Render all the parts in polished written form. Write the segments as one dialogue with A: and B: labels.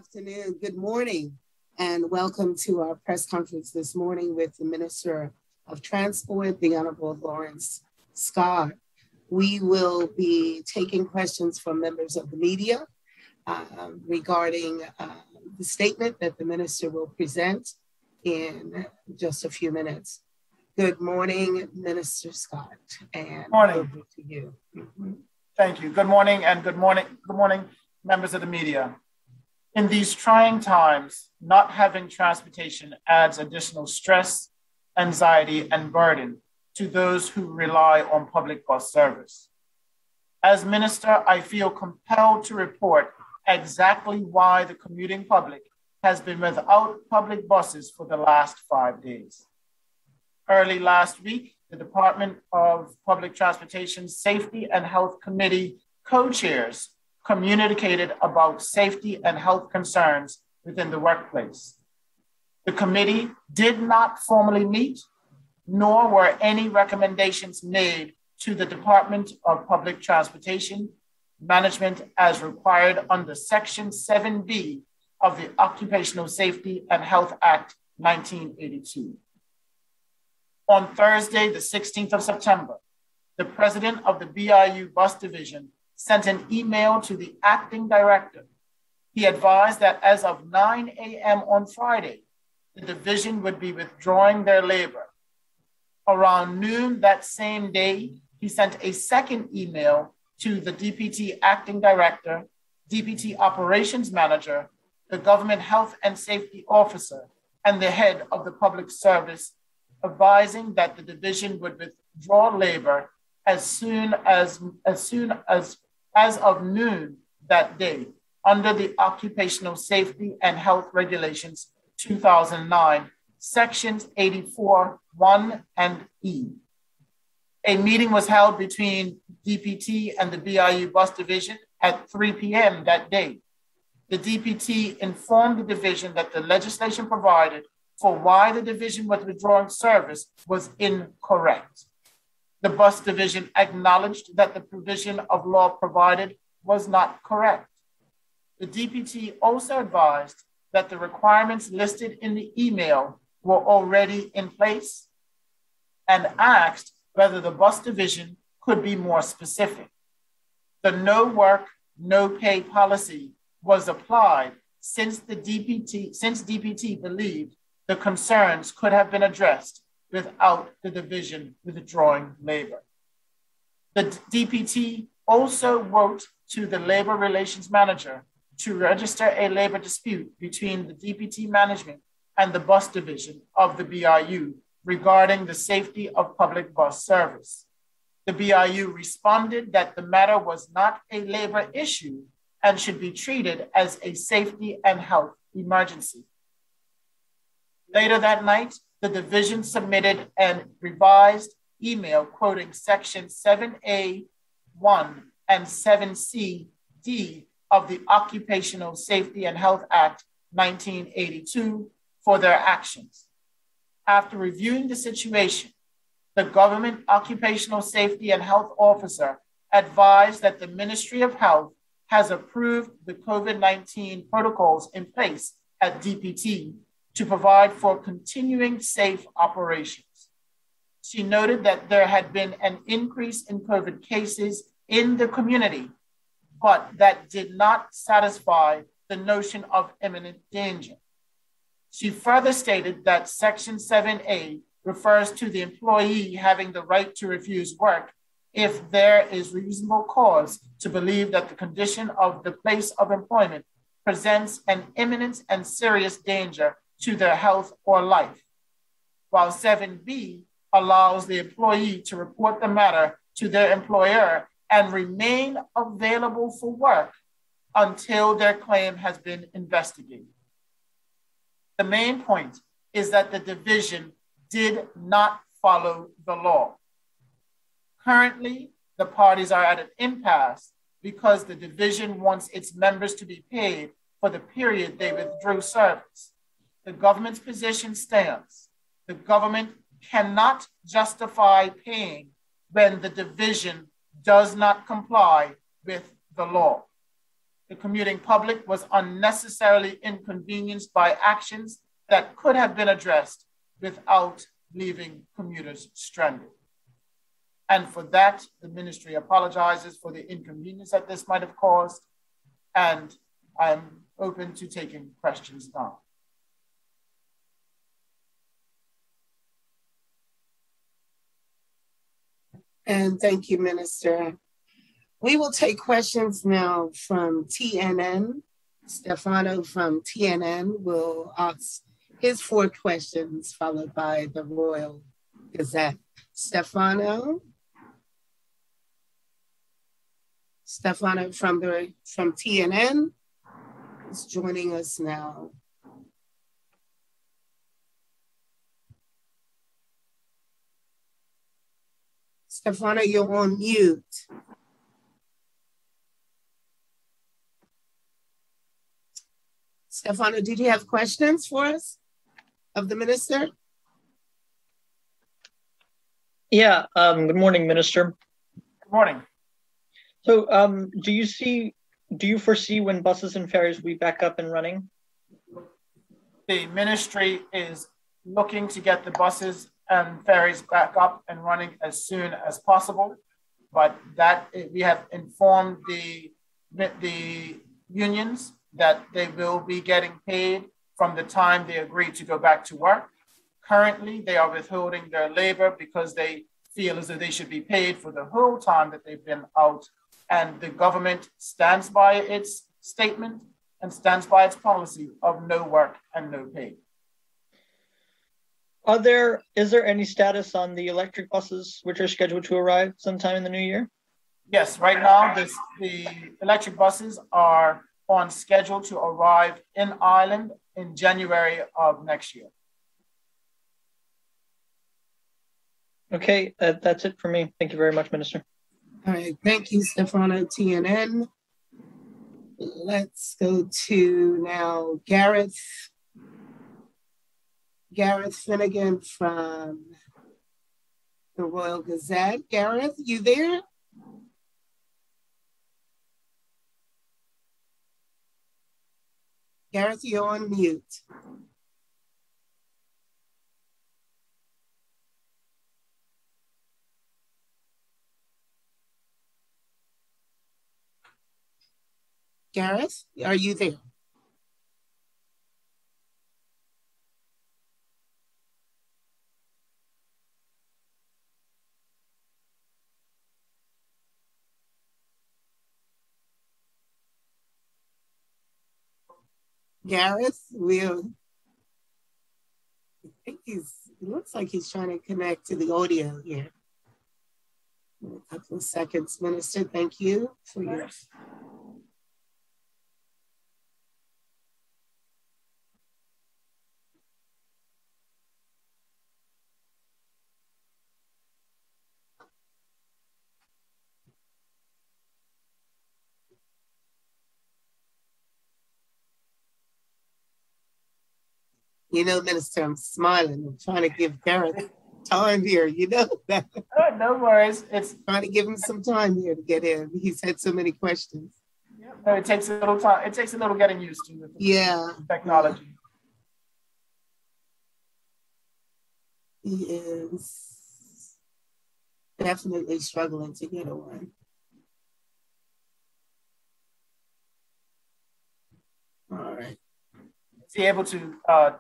A: Afternoon, good morning, and welcome to our press conference this morning with the Minister of Transport, the Honorable Lawrence Scott. We will be taking questions from members of the media regarding the statement that the Minister will present in just a few minutes. Good morning, Minister Scott, and
B: morning.
A: Over to you.
B: Thank you. Good morning, and good morning, members of the media. In these trying times, not having transportation adds additional stress, anxiety, and burden to those who rely on public bus service. As minister, I feel compelled to report exactly why the commuting public has been without public buses for the last 5 days. Early last week, the Department of Public Transportation Safety and Health Committee co-chairs communicated about safety and health concerns within the workplace. The committee did not formally meet, nor were any recommendations made to the Department of Public Transportation Management as required under Section 7B of the Occupational Safety and Health Act 1982. On Thursday, the 16th of September, the president of the BIU Bus Division sent an email to the acting director. He advised that as of 9 a.m. on Friday, the division would be withdrawing their labor. Around noon that same day, he sent a second email to the DPT acting director, DPT operations manager, the government health and safety officer, and the head of the public service, advising that the division would withdraw labor as of noon that day under the Occupational Safety and Health Regulations 2009, Sections 84(1) and E. A meeting was held between DPT and the BIU Bus Division at 3 p.m. that day. The DPT informed the division that the legislation provided for why the division was withdrawing service was incorrect. The bus division acknowledged that the provision of law provided was not correct. The DPT also advised that the requirements listed in the email were already in place and asked whether the bus division could be more specific. The no work, no pay policy was applied since DPT believed the concerns could have been addressed without the division withdrawing labor. The DPT also wrote to the labor relations manager to register a labor dispute between the DPT management and the bus division of the BIU regarding the safety of public bus service. The BIU responded that the matter was not a labor issue and should be treated as a safety and health emergency. Later that night, the division submitted a revised email quoting Section 7A(1) and 7C(d) of the Occupational Safety and Health Act 1982 for their actions. After reviewing the situation, the government occupational safety and health officer advised that the Ministry of Health has approved the COVID-19 protocols in place at DPT to provide for continuing safe operations. She noted that there had been an increase in COVID cases in the community, but that did not satisfy the notion of imminent danger. She further stated that Section 7A refers to the employee having the right to refuse work if there is reasonable cause to believe that the condition of the place of employment presents an imminent and serious danger to their health or life, while 7B allows the employee to report the matter to their employer and remain available for work until their claim has been investigated. The main point is that the division did not follow the law. Currently, the parties are at an impasse because the division wants its members to be paid for the period they withdrew service. The government's position stands. The government cannot justify paying when the division does not comply with the law. the commuting public was unnecessarily inconvenienced by actions that could have been addressed without leaving commuters stranded. And for that, the ministry apologizes for the inconvenience that this might have caused, and I'm open to taking questions now.
A: And thank you, Minister. We will take questions now from TNN. Stefano from TNN will ask his 4 questions, followed by the Royal Gazette. Stefano from TNN is joining us now. Stefano, you're on mute. Stefano, did you have questions for us of the minister?
C: Yeah, good morning, Minister.
B: Good morning.
C: So do you foresee when buses and ferries will be back up and running?
B: The ministry is looking to get the buses and ferries back up and running as soon as possible, but that we have informed the unions that they will be getting paid from the time they agree to go back to work. Currently, they are withholding their labor because they feel as though they should be paid for the whole time that they've been out. And the government stands by its statement and stands by its policy of no work and no pay.
C: Is there any status on the electric buses which are scheduled to arrive sometime in the new year?
B: Yes, right now the electric buses are on schedule to arrive in Ireland in January of next year.
C: Okay, that's it for me. Thank you very much, Minister.
A: All right, thank you, Stefano, TNN. Let's go to now Gareth Finnegan from the Royal Gazette. Gareth, you there? Gareth, you're on mute. Gareth, are you there? Gareth, it looks like he's trying to connect to the audio here. In a couple of seconds, Minister, thank you for yours. You know, Minister, I'm smiling. I'm trying to give Gareth time here. You know that.
B: Oh, no worries. It's
A: trying to give him some time here to get in. He's had so many questions.
B: Yeah, no, it takes a little time. It takes a little getting used to with technology.
A: He is definitely struggling to get on. All right.
B: Is he able to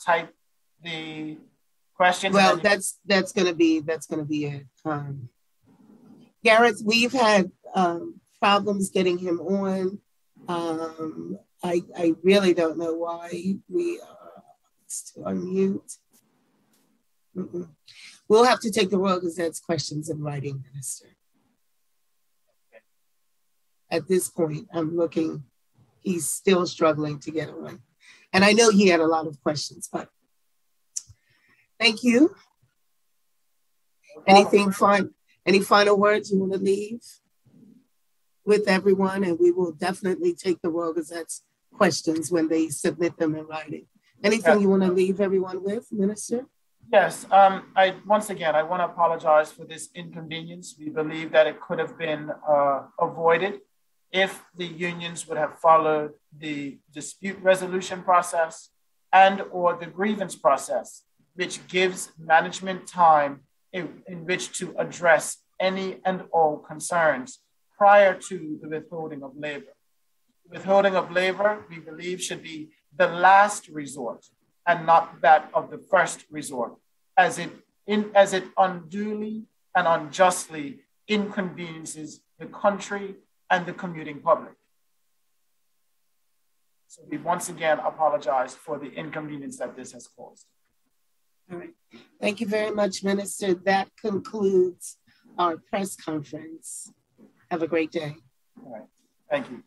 B: type the questions?
A: Well, that's gonna be it. Gareth, we've had problems getting him on. I really don't know why we are still on mute. We'll have to take the Royal Gazette's questions in writing, Minister. At this point, I'm looking. He's still struggling to get on. And I know he had a lot of questions, but thank you. Any final words you want to leave with everyone? And we will definitely take the Royal Gazette's questions when they submit them in writing. Anything you want to leave everyone with, Minister?
B: Yes. Once again, I want to apologize for this inconvenience. We believe that it could have been avoided. if the unions would have followed the dispute resolution process and or the grievance process, which gives management time in which to address any and all concerns prior to the withholding of labor. Withholding of labor, we believe, should be the last resort and not that of the first resort, as it unduly and unjustly inconveniences the country and the commuting public. So we once again apologize for the inconvenience that this has caused.
A: All right. Thank you very much, Minister. That concludes our press conference. Have a great day.
B: All right. Thank you.